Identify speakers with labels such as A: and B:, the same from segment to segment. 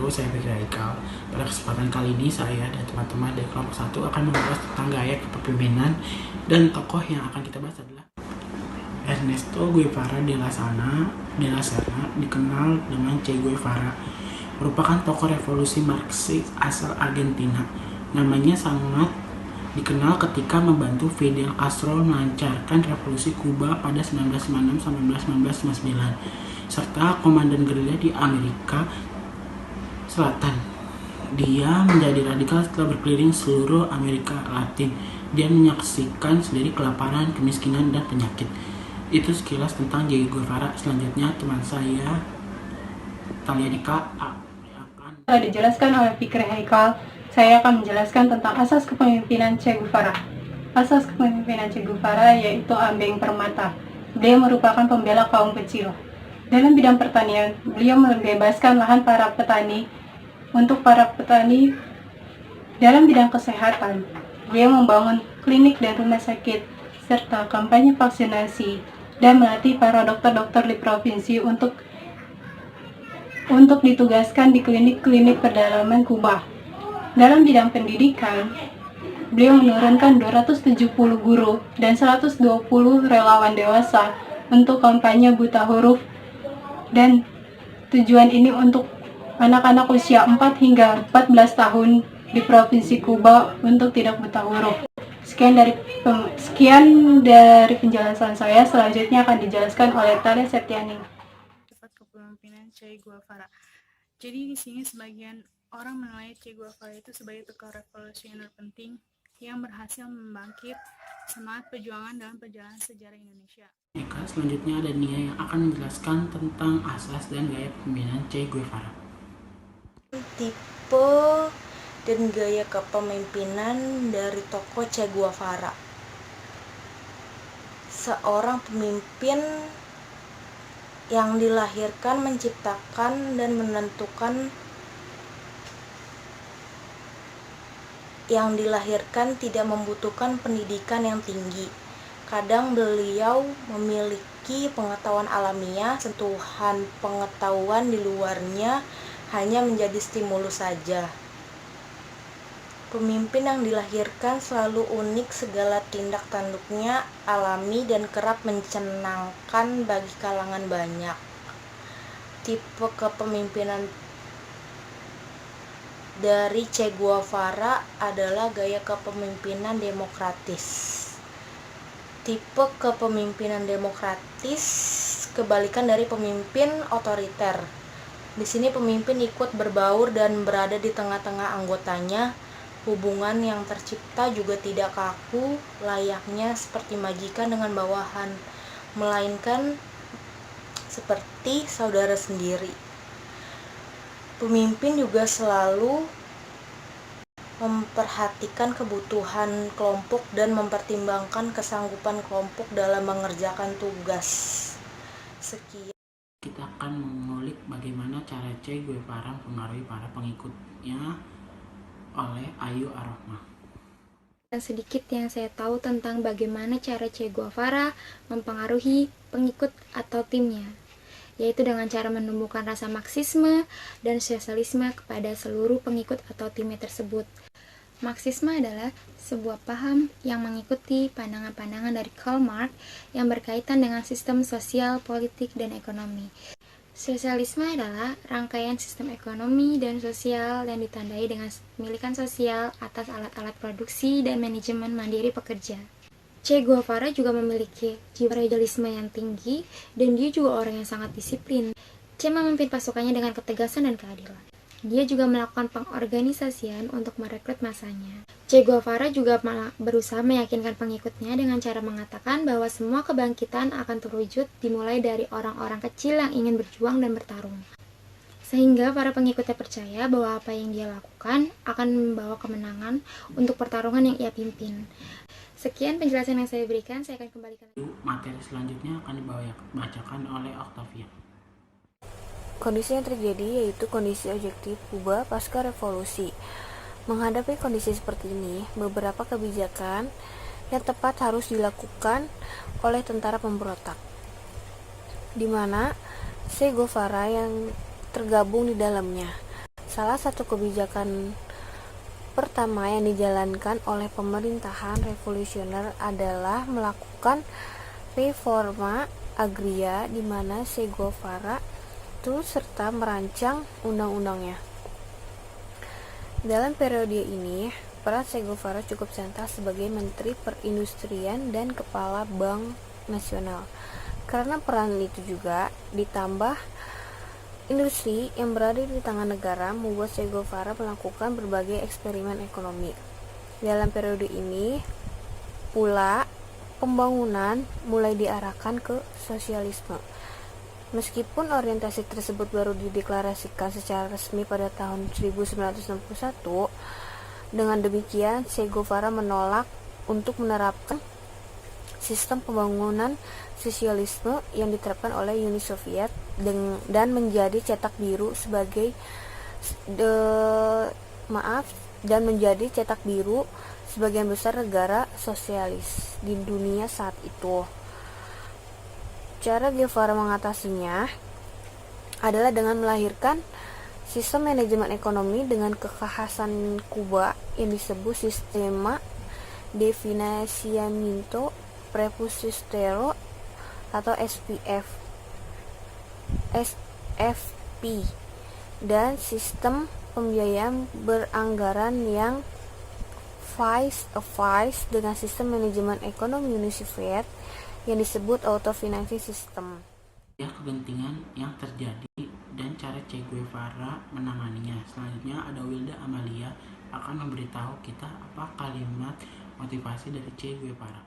A: saya Fikri Haikal. Pada kesempatan kali ini saya dan teman-teman dari kelompok 1 akan membahas tentang gaya kepemimpinan, dan tokoh yang akan kita bahas adalah Ernesto Guevara de la Serna, dikenal dengan Che Guevara, merupakan tokoh revolusi Marxis asal Argentina. Namanya sangat dikenal ketika membantu Fidel Castro melancarkan revolusi Kuba pada 1956-1959, serta komandan gerilya di Amerika Selatan. Dia menjadi radikal setelah berkeliling seluruh Amerika Latin. Dia menyaksikan sendiri kelaparan, kemiskinan, dan penyakit. Itu sekilas tentang Che Guevara. Selanjutnya teman saya Talia Dika akan
B: dijelaskan oleh Fikri Haikal. Saya akan menjelaskan tentang asas kepemimpinan Che Guevara. Asas kepemimpinan Che Guevara yaitu ambeng permata. Beliau merupakan pembela kaum kecil. Dalam bidang pertanian, beliau membebaskan lahan para petani untuk para petani. Dalam bidang kesehatan, beliau membangun klinik dan rumah sakit, serta kampanye vaksinasi, dan melatih para dokter-dokter di provinsi untuk ditugaskan di klinik-klinik pedalaman Kuba. Dalam bidang pendidikan, beliau menurunkan 270 guru dan 120 relawan dewasa untuk kampanye buta huruf, dan tujuan ini untuk anak-anak usia 4 hingga 14 tahun di Provinsi Kuba untuk tidak buta huruf. Sekian dari penjelasan saya. Selanjutnya akan dijelaskan oleh Talia Septiani.
C: Sifat kepemimpinan Che Guevara. Jadi di sini sebagian orang menilai Che Guevara itu sebagai tokoh revolusioner penting yang berhasil membangkit semangat perjuangan dalam perjalanan sejarah Indonesia.
A: Selanjutnya ada Nia yang akan menjelaskan tentang asas dan gaya kepemimpinan Che Guevara.
D: Tipe dan gaya kepemimpinan dari tokoh Che Guevara. Seorang pemimpin yang dilahirkan, menciptakan, dan menentukan, yang dilahirkan tidak membutuhkan pendidikan yang tinggi. Kadang beliau memiliki pengetahuan alamiah, sentuhan pengetahuan di luarnya hanya menjadi stimulus saja. Pemimpin yang dilahirkan selalu unik, segala tindak tanduknya alami dan kerap mencenangkan bagi kalangan banyak. Tipe kepemimpinan dari Che Guevara adalah gaya kepemimpinan demokratis. Tipe kepemimpinan demokratis kebalikan dari pemimpin otoriter. Di sini pemimpin ikut berbaur dan berada di tengah-tengah anggotanya. Hubungan yang tercipta juga tidak kaku, layaknya seperti majikan dengan bawahan, melainkan seperti saudara sendiri. Pemimpin juga selalu memperhatikan kebutuhan kelompok dan mempertimbangkan kesanggupan kelompok dalam mengerjakan tugas. Sekian.
A: Kita akan mengulik bagaimana cara Che Guevara mempengaruhi para pengikutnya oleh Ayu Ar-Rahmah.
E: Sedikit yang saya tahu tentang bagaimana cara Che Guevara mempengaruhi pengikut atau timnya, yaitu dengan cara menumbuhkan rasa Marxisme dan sosialisme kepada seluruh pengikut atau timnya tersebut. Marxisme adalah sebuah paham yang mengikuti pandangan-pandangan dari Karl Marx yang berkaitan dengan sistem sosial, politik, dan ekonomi. Sosialisme adalah rangkaian sistem ekonomi dan sosial yang ditandai dengan kepemilikan sosial atas alat-alat produksi dan manajemen mandiri pekerja. Che Guevara juga memiliki jiwa idealisme yang tinggi, dan dia juga orang yang sangat disiplin. Che memimpin pasukannya dengan ketegasan dan keadilan. Dia juga melakukan pengorganisasian untuk merekrut masanya. Che Guevara juga berusaha meyakinkan pengikutnya dengan cara mengatakan bahwa semua kebangkitan akan terwujud dimulai dari orang-orang kecil yang ingin berjuang dan bertarung. Sehingga para pengikutnya percaya bahwa apa yang dia lakukan akan membawa kemenangan untuk pertarungan yang ia pimpin. Sekian penjelasan yang saya berikan, saya akan kembalikan.
A: Materi selanjutnya akan dibacakan oleh Octavia.
D: Kondisi yang terjadi yaitu kondisi objektif Kuba pasca revolusi. Menghadapi kondisi seperti ini, beberapa kebijakan yang tepat harus dilakukan oleh tentara pemberontak, di mana Che Guevara yang tergabung di dalamnya. Salah satu kebijakan pertama yang dijalankan oleh pemerintahan revolusioner adalah melakukan reforma agraria di mana Che Guevara turut serta merancang undang-undangnya. Dalam periode ini, peran Che Guevara cukup sentral sebagai Menteri Perindustrian dan Kepala Bank Nasional. Karena peran itu juga ditambah industri yang berada di tangan negara membuat Che Guevara melakukan berbagai eksperimen ekonomi. Dalam periode ini pula pembangunan mulai diarahkan ke sosialisme. Meskipun orientasi tersebut baru dideklarasikan secara resmi pada tahun 1961, dengan demikian Che Guevara menolak untuk menerapkan sistem pembangunan sosialisme yang diterapkan oleh Uni Soviet dan menjadi cetak biru sebagian besar negara sosialis di dunia saat itu. Cara Guevara mengatasinya adalah dengan melahirkan sistem manajemen ekonomi dengan kekhasan Kuba yang disebut Sistema de Financiamiento Presupuestario atau SFP, dan sistem pembiayaan beranggaran yang vice dengan sistem manajemen ekonomi Uni Soviet yang disebut auto-financing system.
A: Ya, kegentingan yang terjadi dan cara Che Guevara menanganinya. Selanjutnya ada Wilda Amalia akan memberitahu kita apa kalimat motivasi dari Che Guevara.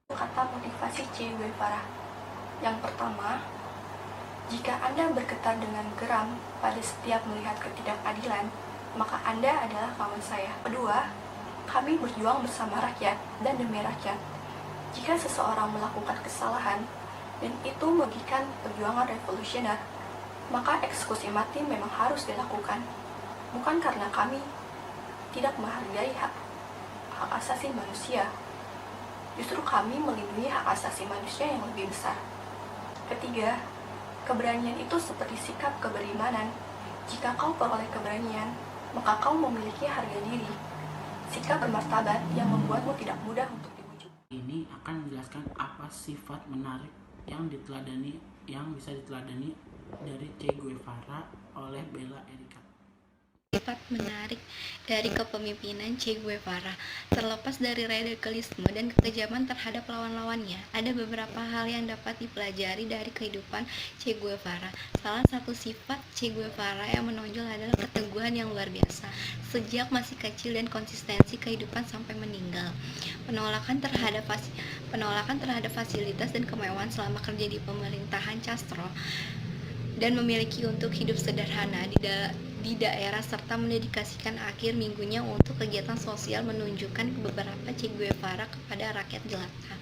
F: Kata motivasi Che Guevara. Yang pertama, jika Anda bergetar dengan geram pada setiap melihat ketidakadilan, maka Anda adalah kawan saya. Kedua, kami berjuang bersama rakyat dan demi rakyat. Jika seseorang melakukan kesalahan dan itu merugikan perjuangan revolusioner, maka eksekusi mati memang harus dilakukan. Bukan karena kami tidak menghargai hak asasi manusia. Justru kami melindungi hak asasi manusia yang lebih besar. Ketiga, keberanian itu seperti sikap keberimanan. Jika kau peroleh keberanian, maka kau memiliki harga diri. Sikap bermartabat yang membuatmu tidak mudah untuk dibujuk.
A: Ini akan menjelaskan apa sifat menarik yang bisa diteladani dari Che Guevara oleh Bella Erika.
G: Sifat menarik dari kepemimpinan Che Guevara. Terlepas dari radikalisme dan kekejaman terhadap lawan-lawannya, ada beberapa hal yang dapat dipelajari dari kehidupan Che Guevara. Salah satu sifat Che Guevara yang menonjol adalah keteguhan yang luar biasa. Sejak masih kecil dan konsistensi kehidupan sampai meninggal. Penolakan terhadap fasilitas dan kemewahan selama kerja di pemerintahan Castro dan memiliki untuk hidup sederhana di daerah serta mendedikasikan akhir minggunya untuk kegiatan sosial menunjukkan beberapa Che Guevara kepada rakyat jelata.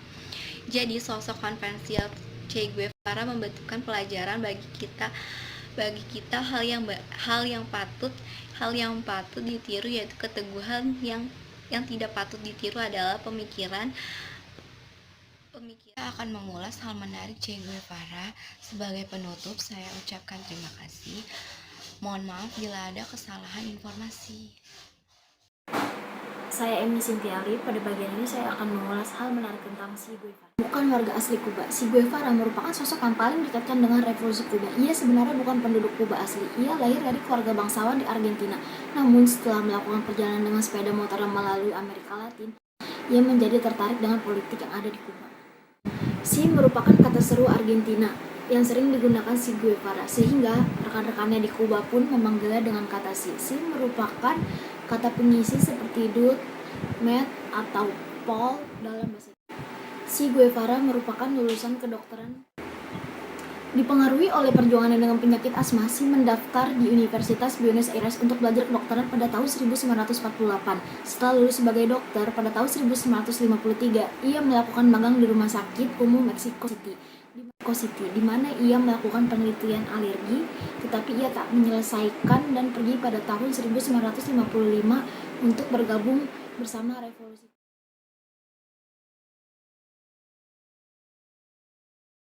G: Jadi sosok konvensional Che Guevara membentukkan pelajaran bagi kita hal yang patut ditiru, yaitu keteguhan yang tidak patut ditiru adalah pemikiran akan mengulas hal menarik Che Guevara. Sebagai penutup, saya ucapkan terima kasih. Mohon maaf bila ada kesalahan informasi.
H: Saya Emmy Sintiali. Pada bagian ini saya akan mengulas hal menarik tentang Che Guevara. Bukan warga asli Kuba, Che Guevara merupakan sosok yang paling dikatakan dengan revolusi Kuba. Ia sebenarnya bukan penduduk Kuba asli. Ia lahir dari keluarga bangsawan di Argentina. Namun setelah melakukan perjalanan dengan sepeda motor melalui Amerika Latin, ia menjadi tertarik dengan politik yang ada di Kuba. Che merupakan kata seru Argentina yang sering digunakan Che Guevara, sehingga rekan-rekannya di Kuba pun memanggilnya dengan kata Che. Che merupakan kata pengisi seperti dude, Matt, atau Paul dalam bahasa Inggris. Che Guevara merupakan lulusan kedokteran. Dipengaruhi oleh perjuangannya dengan penyakit asma, Che mendaftar di Universitas Buenos Aires untuk belajar kedokteran pada tahun 1948. Setelah lulus sebagai dokter pada tahun 1953, ia melakukan magang di Rumah Sakit Umum Mexico City, di mana ia melakukan penelitian alergi, tetapi ia tak menyelesaikan dan pergi pada tahun 1955 untuk bergabung bersama revolusi.